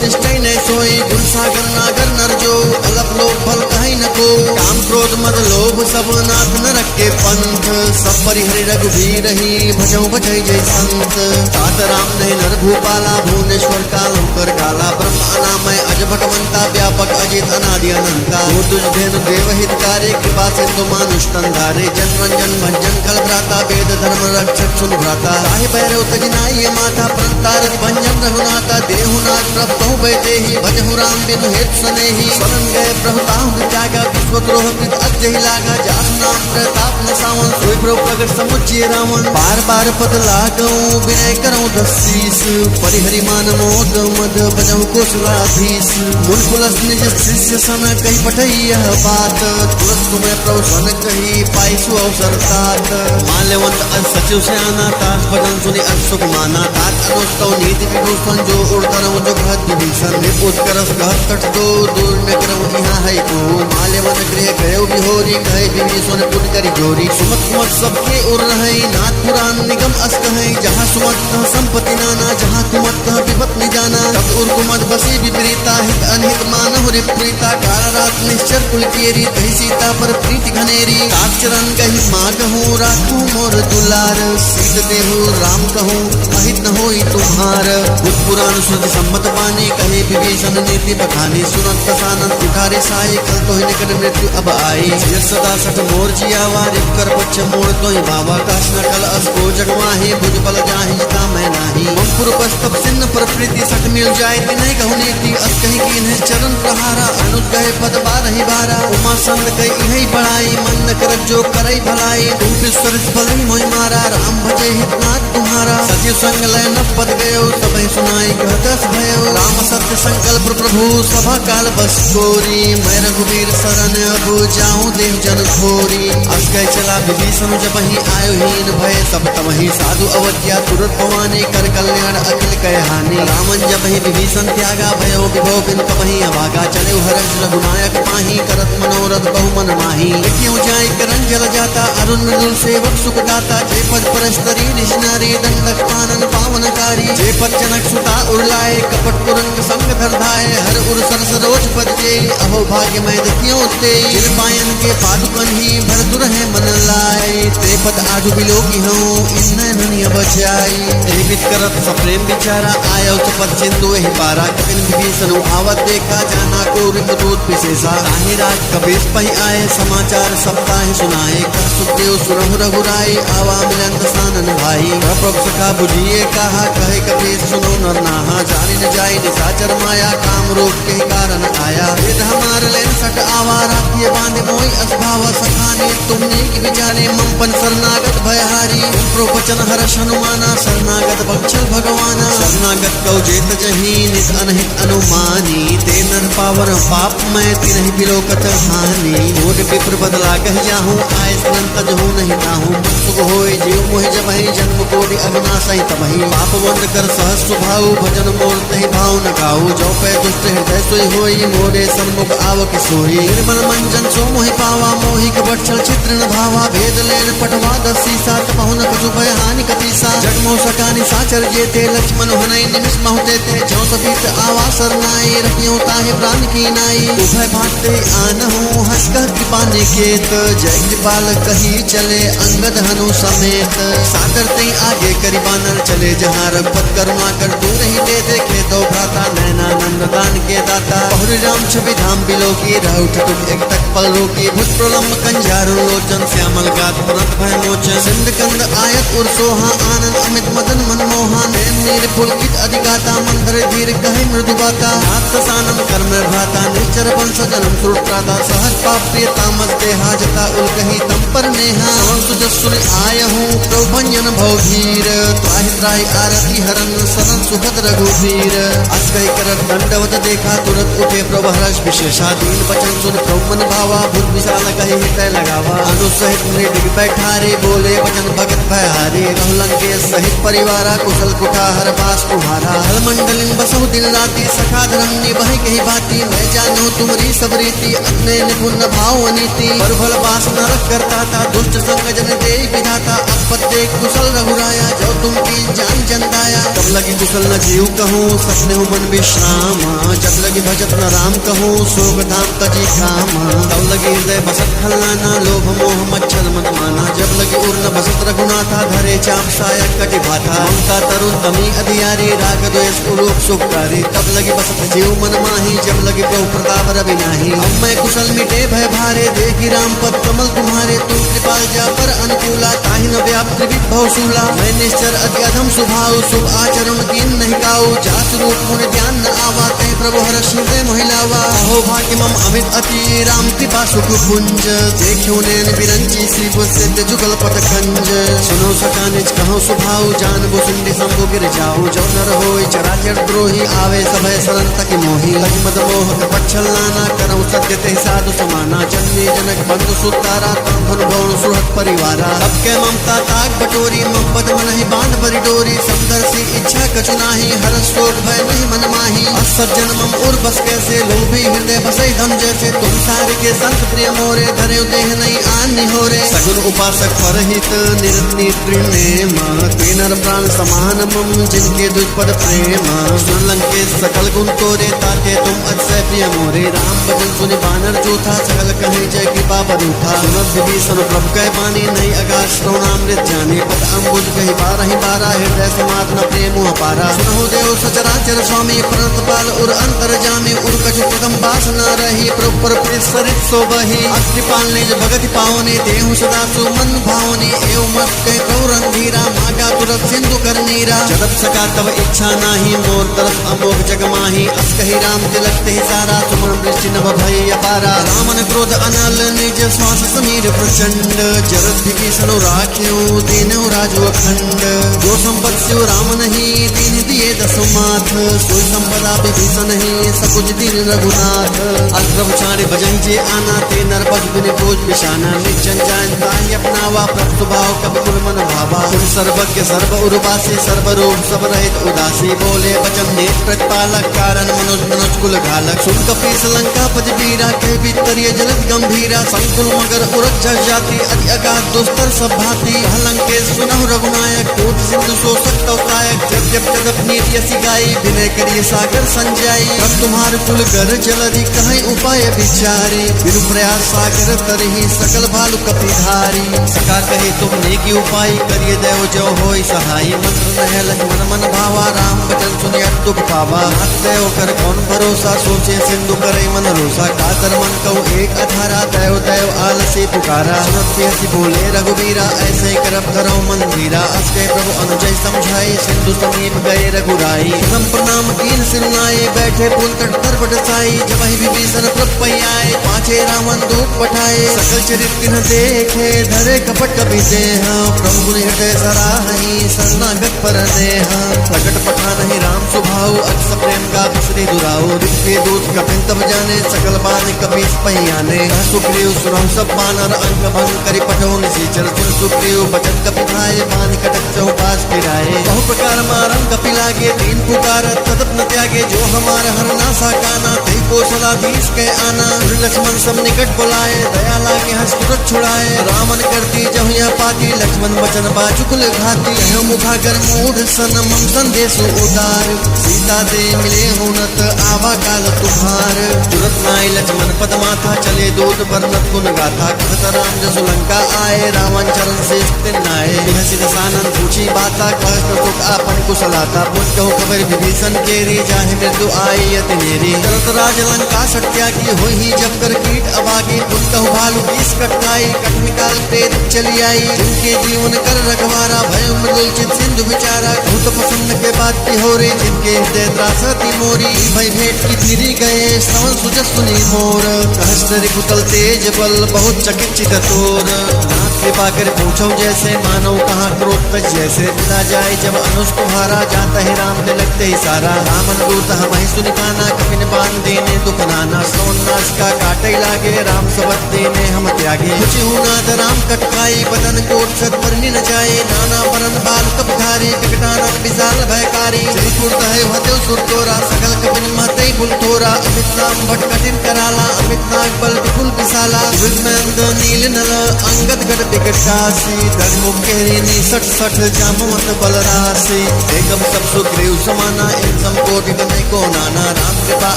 तिष्ठै न सोई गुण सागर नागर नर जो अलप लोक फल कहीं न को काम क्रोध मद लोभ सब नाथ न रखे पंथ सब परिहरि रघुवीर ही भजौ भजै जय संत तात राम नहीं नर भूपाला भुवनेश्वर काल होकर काला ब्रह्मानामय अज भगवंता व्यापक अजित अनादि अनंता तुझ धेनु देव हितकारी कृपा सिंधु मानुष तंधारे जन रंजन भंजन कल भ्राता वेद धर्म रक्षक सुन भ्राता साहि भैरव तजनाई माता प्रंतार भंजन रघुनाथा देहुनाथ प्रभु बैठे ही भजहु राम बिनु हेतु सनेही शरण गए प्रभुताहु त्यागा विश्व द्रोह कृत अत्यहि लागा जासु नाम प्रताप न सावन सोई प्रभु प्रगट समुचिय रावण बार बार पद लागऊ विनय करऊं दसीस परिहरि मान मोद मद भजहु कुशलाधीश मुन कुलस निज शिष्य सन कही पठई यह बात तुरंत तुम्हें प्रभु सन कही पाइसु अवसर तात माल्यवंत अस सचिव से आना तास भजन सुनि अनसुख माना तात अनुस्तव नीति विभूषण जो उड़तरम जो भद विभीषण निपुत करस कहत कट दो दूर में करम यहाँ है को माल्यवंत गृह गयो बिहोरी कहे विभीषण पुट करी जोरी सुमत सुमत सबके उर रहे नाथ पुराण निगम अस कहे जहाँ सुमत कह संपत्ति नाना जहाँ कुमत कह विपत नि जाना तब उर कुमत बसी विपरीता हित अनहित मानव रिप्रीता काल रात निश्चर कुल केरी कही सीता पर प्रीति घनेरी तात चरण कही माग हूँ राखू मोर दुलार सीत देहु राम कहूँ अहित न होई तुम्हार बुद्ध पुराण शुद्ध सम्मत बानी कहे विभीषण नीति बखानी सुनत प्रसानन उठारे साई कल तो ही निकट मृत्यु अब आई सिर सदा सठ मोर जियावा रिप कर पच्छ मोड़ तो ही बाबा काश न कल अस को जगवाही भुज बल जाहि जिता मैं नाही मम पुरपस तब सिन्न पर प्रीति सठ मिल जाए नहीं कहूँ नीति अस कहीं की इन्हें चरण प्रहारा अनुज गए पद बारहि बारा उमा संग कई इन्हीं बढ़ाई मन न करत जो करई भलाई तुम विश्वर फलई मोहि मारा राम भजे हितनाथ तुम्हारा सचिव संग लय न पद गयो सबहि सुनाई कहतस भयो राम सत्य संकल्प प्रभु सभा काल बस गोरी मैं रघुवीर शरण अब जाऊं देव जन खोरी अस कह चला विभीषण जब ही आयो हीन भय सब तमहि साधु अवज्ञा तुरत भवानी कर कल्याण अखिल कह हानि रामन जब ही विभीषण त्यागा भयो विभो बिन कबहि अभागा चले हर्ष रघुनायक पाही करत मनोरथ बहु मन माही क्यों जाय करन जल जाता अरुण मृदुल सेवक सुख दाता जय पद परस्तरी निशनारी दंडक पानन पावनकारी जय पद जनक सुता उड़लाए कपट कुरंग संग धरधाए हर उर सर सरोज पद जे अहो भाग्य मैं देखियो ते जिन पायन के पादुकन ही भर दुर है मन लाए ते पद आजु बिलोकी हूँ इन ननिय बचाई एवित करत सप्रेम बिचारा आयो पद सिंधु ही पारा कपिन विभीषण आवत देखा जाना को रिपदूत विशेषा ताहि राज कबीर पही आए समाचार सप्ताह सुनाए कर सुखदेव सुरहु रघुराई आवा मिलन दसानन भाई प्रभु सखा बुझिए कहा कहे कबीर सुनो नर नाहा जानी न जाई निशाचर माया काम रूप के कारण आया वेद हमार लेन सट आवा राखिए बांधे मोई असभाव सखाने तुमने की विचारे मम कंपन शरणागत भयहारी प्रवचन हर्ष हनुमाना शरणागत बक्षल भगवाना शरणागत कौ जेत जही नित अनहित अनुमानी ते नर पावर पाप मैं तिन्हि बिलोकत हानि मोट विप्र बदला कह जाहूँ आय स्नंत जहूँ नहीं ताहूँ सुख होय जीव मोहि जबहि जन्म कोटि अविनाशहि तबहि पाप बंद कर सहज स्वभाव भजन मोर तहि भाव न गाऊ जो पै दुष्ट हृदय सोई होई मोरे सन्मुख आवक सोई निर्मल मंजन सो मोहि पावा मोहि कपटछल चित्र न भावा भेद लेन पटवा दसी सात पहुन कछु भय हानि कपीसा जगमो सकानि साचर जेते लक्ष्मण हनई निमिष महुते ते जो सतीत आवा सरनाई रखियो ताहि प्राण की नाई उभय भांते आनहु हंस कह कृपा निकेत जय कृपाल कही चले अंगद हनु समेत सादर ते आगे करी बानर चले जहाँ रघुपत करुणा कर दूर ही दे देखे दो भ्राता नैनानंद दान के दाता बहुरी राम छवि धाम बिलोकी राउठ तुम एक तक पल रोकी भुज प्रलम्ब कंजारु लोचन श्यामल गात पुरत भय मोचन सिंध कंद आयत उर सोहा आनंद अमित मदन मनमोहा नैन नीर पुलकित अधिगाता मंदर धीर कहे मृदु बाता नाथ सानम कर्म भ्राता निचर वंश जन्म सुरत्राता सहज पाप प्रिय तामस देहा जता उल कही तम पर नेहा सुजस्सुर आय हूँ प्रभंजन भव भीर त्राहि त्राहि आरती हरन सरन सुभद रघुवीर अस कही कर दंडवत देखा तुरंत उठे प्रभु हर्ष विशेषा दीन बचन सुन प्रभु मन भावा भूत विशाल कही हृदय लगावा अनुसहित मृग बैठारे बोले वचन भगत भयहारे रहलन के सहित परिवारा कुशल कुठार बास तुम्हारा हर मंडलिन बसहु दिन राति सखा धर्म निभहि कही बाती मैं जानू तुम्हारी सब रीति अपने निपुण भाव अनीति पर भल बास नरक करता था दुष्ट संग जन दे विधाता अपत्य कुशल रघुराया जो तुम की जान चंदाया तब लगी कुशल न जीव कहूँ सपने हो मन विश्राम जब लगी भजत न राम कहूँ शोक धाम तजी काम तब लगी हृदय बसत खलनाना लोभ मोह मच्छर मत माना जब लगी उर्न बसत रघुनाथा धरे चाप सायक कटि भाथा ममता तरुण तमी अधियारी राग द्वेष उरूप सुखकारी तब लगी बसत जीव मन माही जब लगी प्रभु प्रताप रवि नाही अब मैं कुशल मिटे भय भारे देखी राम पद कमल तुम्हारे तुम कृपाल जा पर अनुकूला ताहि न व्याप त्रिविध भव शूला मैं निश्चर अति अधम स्वभाव शुभ आचरण कीन नहीं गाऊ जात रूप मुनि ध्यान न आवा कहीं प्रभु हर्ष हृदय मोहिलावा हो भाग्य मम अमित अति राम कृपा सुख पुंज देखो नैन बिरंची श्री सिद्ध जुगल पद कंज सुनो सका निज कहो स्वभाव जान बो सुंडी संभो गिर जाओ जो नर होय चराचर द्रोही आवे सभय सरन तक मोही लग मद मोह कपच्छल नाना करऊँ सत्य ते साधु समाना जन्मे जनक बंधु सुतारा तम धन भवन सुहत परिवारा अब के ममता ताक बटोरी मम पद मन ही बांध बरी डोरी समदर सी इच्छा कछु नाही हर शोक भय नहीं मन माही असज्जन मम उर बस कैसे लोभी हृदय बसई धन जैसे तुम सारे के संत प्रिय मोरे धरे देह नहीं आन हो रे सगुन उपासक परहित निरत नेम तेनर प्राण समान मम जिनके दुष्पद प्रेम सुन लंके सकल गुण तोरे ताके तुम अतिशय प्रिय मोरे राम भजन सुनि बानर जूथा सकल कहे जय कृपा बरूथा सुनत विभीषण प्रभु कह बानी नहीं आकाश श्रवणामृत जाने पद अम्बुज कही बारहि बारा हृदय समात न प्रेम पारा सुनहु देव सचराचर स्वामी प्रणत पाल उर अंतर जामी उर कछु प्रथम बास न रही प्रभु सरित सो बही अग्निपाल निज भगति पावनी देहु सदा सुमन भावनी एव मत कह कौरन धीरा मागा तुरत सिंधु कर नीरा जगत सका तब इच्छा नाही मोर तरफ अमोघ जग माही अस कही राम तिलक ते सारा सुमन दृष्टि नभ भय अपारा रामन क्रोध अनल निज श्वास समीर प्रचंड जरत विभीषण राख्यो दीनहु राजु अखंड जो संपत शिव राम नहीं दीन दिए दसो माथ सोई संपदा विभीषण ही सकुच दीन रघुनाथ अग्रभ छाड़े भजन जे आना ते नर पद बिन बोझ बिशाना निजन जानता ही अपनावा प्रभु भाव कब कुल मन भावा कुल सर्वज्ञ सर्व उर्वासी सर्व रोग सब रहित उदासी बोले वचन नेत प्रतिपालक कारण मनुज मनुज कुल घालक सुन कपीस लंका पति वीरा के भीतरिय जलत गंभीरा संकुल मगर उरत जग जाति अति अगाध दुस्तर सब भांति लंकेश सुनहु रघुनायक कोट सिंधु शोषक तवतायक जब जब जगत नीति यसी गाई विनय करिए सागर संजाई अब तुम्हार कुल कर जलधि कहीं उपाय विचारी बिनु प्रयास सागर तरही सकल भालु कपिधारी सका कहे तुम नेकी उपाय करिए देव जो होय सहाय मंत्र नह लक्ष्मण मन भावा राम बचन सुनिय दुख पावा हाथ देव कर कौन भरोसा सोचे सिंधु करे मन रोसा कातर मन कहूँ एक अधारा देव देव आलसी से पुकारा। सुनत हसी बोले रघुवीरा ऐसे करब धरो मंदिरा। अस गए प्रभु अनुजय समझाए सिंधु समीप गए रघुराई। हम प्रणाम कीन सिरुनाए बैठे पुल तट पर बटसाई। जब ही विभीषण प्रभ आए पाछे रावण दूत पठाए। सकल चरित्र न देखे धरे कपट कपि देह। प्रभु गुण हृदय सराहई शरणागत पर नेह। प्रकट पठान ही राम स्वभाव अक्ष प्रेम का बिसरे दुराओ। दिव्य दूत कपिन तब जाने सकल बान कपीस पहियाने। सुग्रीव सुरम सब बानर अंक भंग करि पठो निशिचर। सुन सुग्रीव बचन कपि खाए बान कटक चौपास फिराए। बहु प्रकार मारन कपि लागे तीन पुकार तदप न त्यागे। जो हमार हर नासा काना कई कौशलाधीश के आना। लक्ष्मण सब निकट बुलाए दया लागे हंस तुरत छुड़ाए। रावण करती जहुँ यह पाती लक्ष्मण वचन बाचुकुल घाती। यह मुखागर मूढ़ सन मम संदेश उदार। सीता दे मिले हुनत आवा काल तुम्हार। तुरत नाय लक्ष्मण पद माथा चले दूत बरनत गुण गाथा। कहत राम जसु लंका आए रावण चरण से नाये। हसी दसानन पूछी बाता कहत सुख आपन कुशलाता। पुन कहु खबर विभीषण केरी जाहि मृत्यु आई अति नेरी। तरत राज लंका सत्यागी होई जब कर कीट अबागी। पुन कहु भालू बीस कटकाई कटनिकाल प्रेत चली आई। जिनके जीवन कर रखवारा भय मृदुल चित सिंधु विचारा। बहुत प्रसन्न के बात हो रे जिनके हृदय त्रासती मोरी। भय भेंट की फिरी गए श्रवण सुजस सुनी मोर। सहस्त्र कुतल तेज बल बहुत चकित चित तोर। नाथ कृपा कर पूछो जैसे मानव कहाँ क्रोध तज जैसे। पिता जाए जब अनुज तुम्हारा जाता है राम ते लगते ही सारा। रामन दूत हमारी सुनि काना कपिन बांध देने दुख नाना। सोन नाश का काटे लागे राम सबत देने हम त्यागे। कुछ नाथ राम कटकाई बदन कोट सत परनी न जाए। नाना परन बाल कप धारे विकटानन विशाल भयकारी। चरिपुर है हते सुर तोरा सकल कपिन महते कुल तोरा। अमित नाम भट कठिन कराला अमित नाग बल विपुल विशाला। विमंद नील नल अंगद गढ़ विकटासी। धन मुखेरी निसठ सठ जामवंत बल राशि। एकम सब सुग्रीव समाना इन सम कोटि गने को नाना। राम कृपा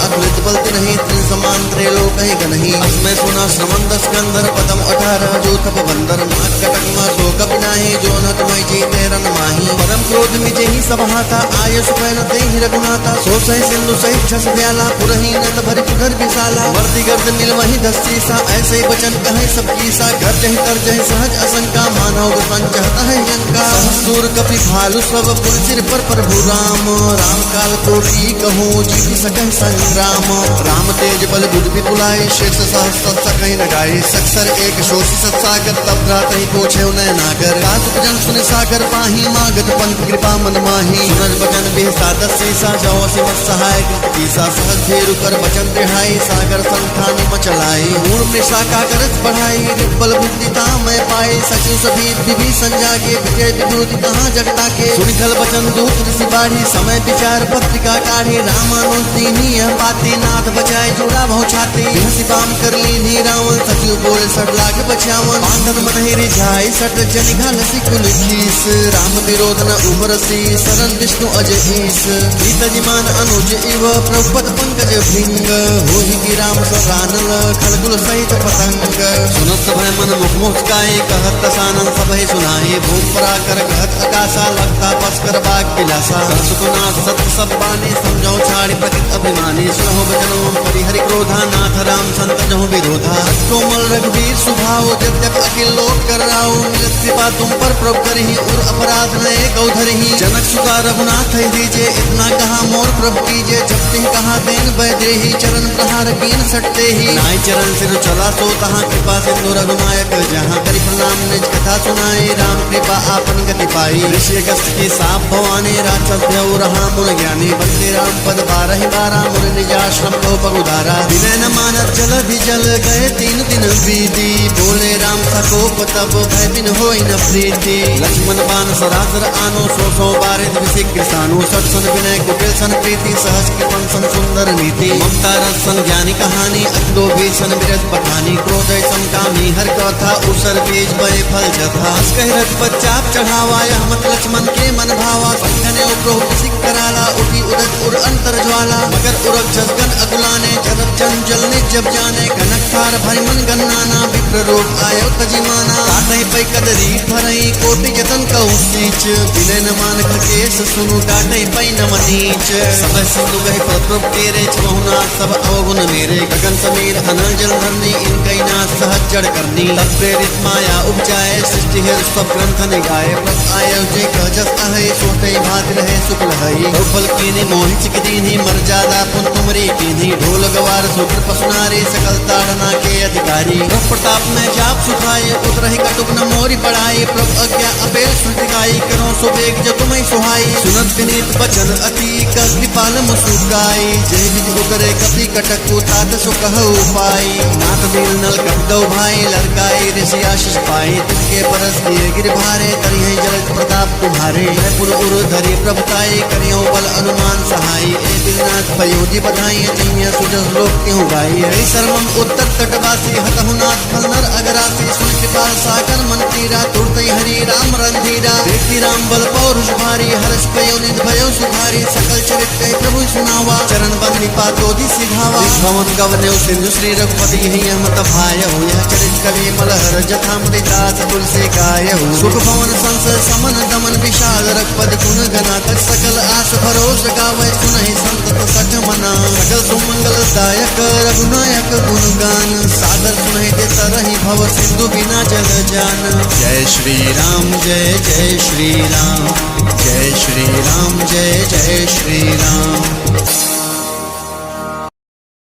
अगलित बलत नहीं त्रिन समान त्रैलोक ही गनहि। असमय सुना श्रवण दस कंदर पदम 18 जो तप बंदर। मात कटक मा सो कपि नाहि जो नत मय जीते रन माही। परम क्रोध मिजे ही सब हाथा आय सुपैन ते ही रघुनाथा। सो सह सिंधु सहित छस व्याला पुरहि नंद भरि पुधर विशाला। वर्दी गर्द मिल वही दस्ती सा ऐसे वचन कहे सब कीसा। घर जहि तर जहि सहज असंका मानव गसन चाहता है लंका। सूर कपि भालु सब पुर सिर पर प्रभु राम। राम काल कोटि कहूँ जीत सकहि संग्राम। राम तेज बल बुद्धि विपुलाई शीर्ष सहस सकहि न गाई। सक्सर एक शोषि सत्सागर तब भ्रात ही पोछे नय नागर। कासुक जन सुनि सागर पाही मागत पंथ कृपा मन माही। सुनर बचन बेसा दस सीसा जाओ सिमत सहाय कीसा। सहज धेरु कर बचन तिहाई सागर संस्थान मचलाई। मूल मृषा का करज बढ़ाई रिपल बुद्धिता मैं पाए। सचिव सभी विभीषण जागे विजय विभूति कहाँ जगता के। सुनिखल बचन दूत ऋषि बाढ़ी समय विचार पत्रिका काढ़ी। रामानुज दीनी यह बाती नाथ बचाए जोड़ा भव छाती। हंसी बाम कर लीनी रावण सचिव बोले 60 लाख बचावन। बांधन मनहिरी जाय सट जनिघा लसी कुल खीस। राम विरोध न उमरसी शरण विष्णु अज ईस। गीतजिमान अनुज इव प्रभुपद पंकज भृंग। होहि की राम सरानल खलकुल सहित पतंग। सुनत सभय मन मुख मुस्काए कहत दसानन सबहि सुनाए। भूम परा कर कहत आकाशा लगता पस्कर बाग पिलासा। सुखनाथ सत्य सब बानी समझौ छाड़ी प्रकृत अभिमानी। सुनहो बचनो परिहरि क्रोधा नाथ राम संत जहु विरोधा। कोमल रघुवीर सुभाव जब अखिल लोक कर राउ। मिलत कृपा तुम पर प्रभु करहि उर अपराध न एक धरहि। जनक सुता रघुनाथ है दीजे इतना कहा मोर प्रभु कीजे। जब तिन कहा देन बैदेहि चरण प्रहार कीन सटते ही। नाय चरण सिर चला सो तहाँ कृपा सिंधु रघुनायक। जहाँ करि प्रणाम निज कथा सुनाए राम कृपा आपन गति पाई। ऋषि अगस्त के साप भवानी राक्षस भयउ रहा मुन ज्ञानी। बंदे राम पद 12 मुनि निज आश्रम को पगुधारा। विनय न मानत जलधि जल गए 3 दिन बीती। बोले राम सकोप तब भय बिन होई न प्रीति। लक्ष्मण बान सरासर आनो 100 बारिद विशिग्र सानु। सठ सन विनय कुटिल सन प्रीति सहज कृपन सन सुंदर नीति। ममता रस सन ज्ञानी कहानी अग्नो भीषण विरज बखानी। क्रोध सन कामी हर कथा उसर बीज बय फल जथा। कह रथ बच्चाप चढ़ावा यह मत लक्ष्मण के मन भावा। संघने उपरोह किसी कराला उठी उदत उर अंतर ज्वाला। मगर उरग जसगन अकुलाने जरब जन जलने जब जाने। कनक थार भरि मन गन्नाना विप्र रोग आयो तजिमाना। काटहि पै कदरी फरई कोटि जतन कहु सीच। विनय न मान खकेश सुनु काटहि पै नम नीच। सब सिंधु गहि प्रभु तेरे छहुना सब अवगुण मेरे। गगन समीर अनल जल धरनी इन कई नाथ सहज जड़ करनी। तत् प्रेरित माया उपजाए सृष्टि है सब ग्रंथ निगाए प्रभ आयो जे कहजस आहे सोते भात रहे शुक्ल हई फल कीनी मोहित की दीनी मर्यादा पुन तुमरी कीनी ढोल गवार सूत्र पसुनारी सकल ताड़ना के अधिकारी प्रभ प्रताप में जाप सुखाए उतरहि कटुक न मोरी पढ़ाई प्रभ अज्ञा अपेल श्रुतिकाई करो सुबेग जो तुम्हें सुहाई सुनत विनीत बचन अति कृपाल मुसुकाई जय विधि उतरे कपि कटक तात सो कहु पाई नाथ नील नल कप दो भाई लड़काई ऋषि आशीष पाई तुमके परस दिए गिर भारे करिए जलद प्रताप तुम्हारे पुर उर धरी प्रभुताई करियो बल अनुमान सहाई ए दिलनाथ पयोधि बधाई जइया सुजस लोक क्यों गाई हरि शर्मम उत्तर तटवासी हतहुनाथ फलनर अगरासी सुन कृपाल सागर मंत्रीरा तुरतई हरि राम रंधीरा देखी राम बल पौरुष भारी हर्ष कयो निध भयो सुधारी सकल चरित कह प्रभु सुनावा चरण बंदी पातोधि सिधावा भवन गवने सिंधु श्री रघुपति ही मत भाय हो यह चरित कवि मलहर जथा मुनि दास तुलसी गाय हो सुख भवन संस समन दमन विशाल रघुपति गुण गना तक सकल आस भरोस गावे सुनहि संतत सठ मना सकल सुमंगल दायक रघुनायक गुण गान सागर सुनहि दे तरहि भव सिंधु बिना जल जान जय श्री राम जय जय श्री राम जय श्री राम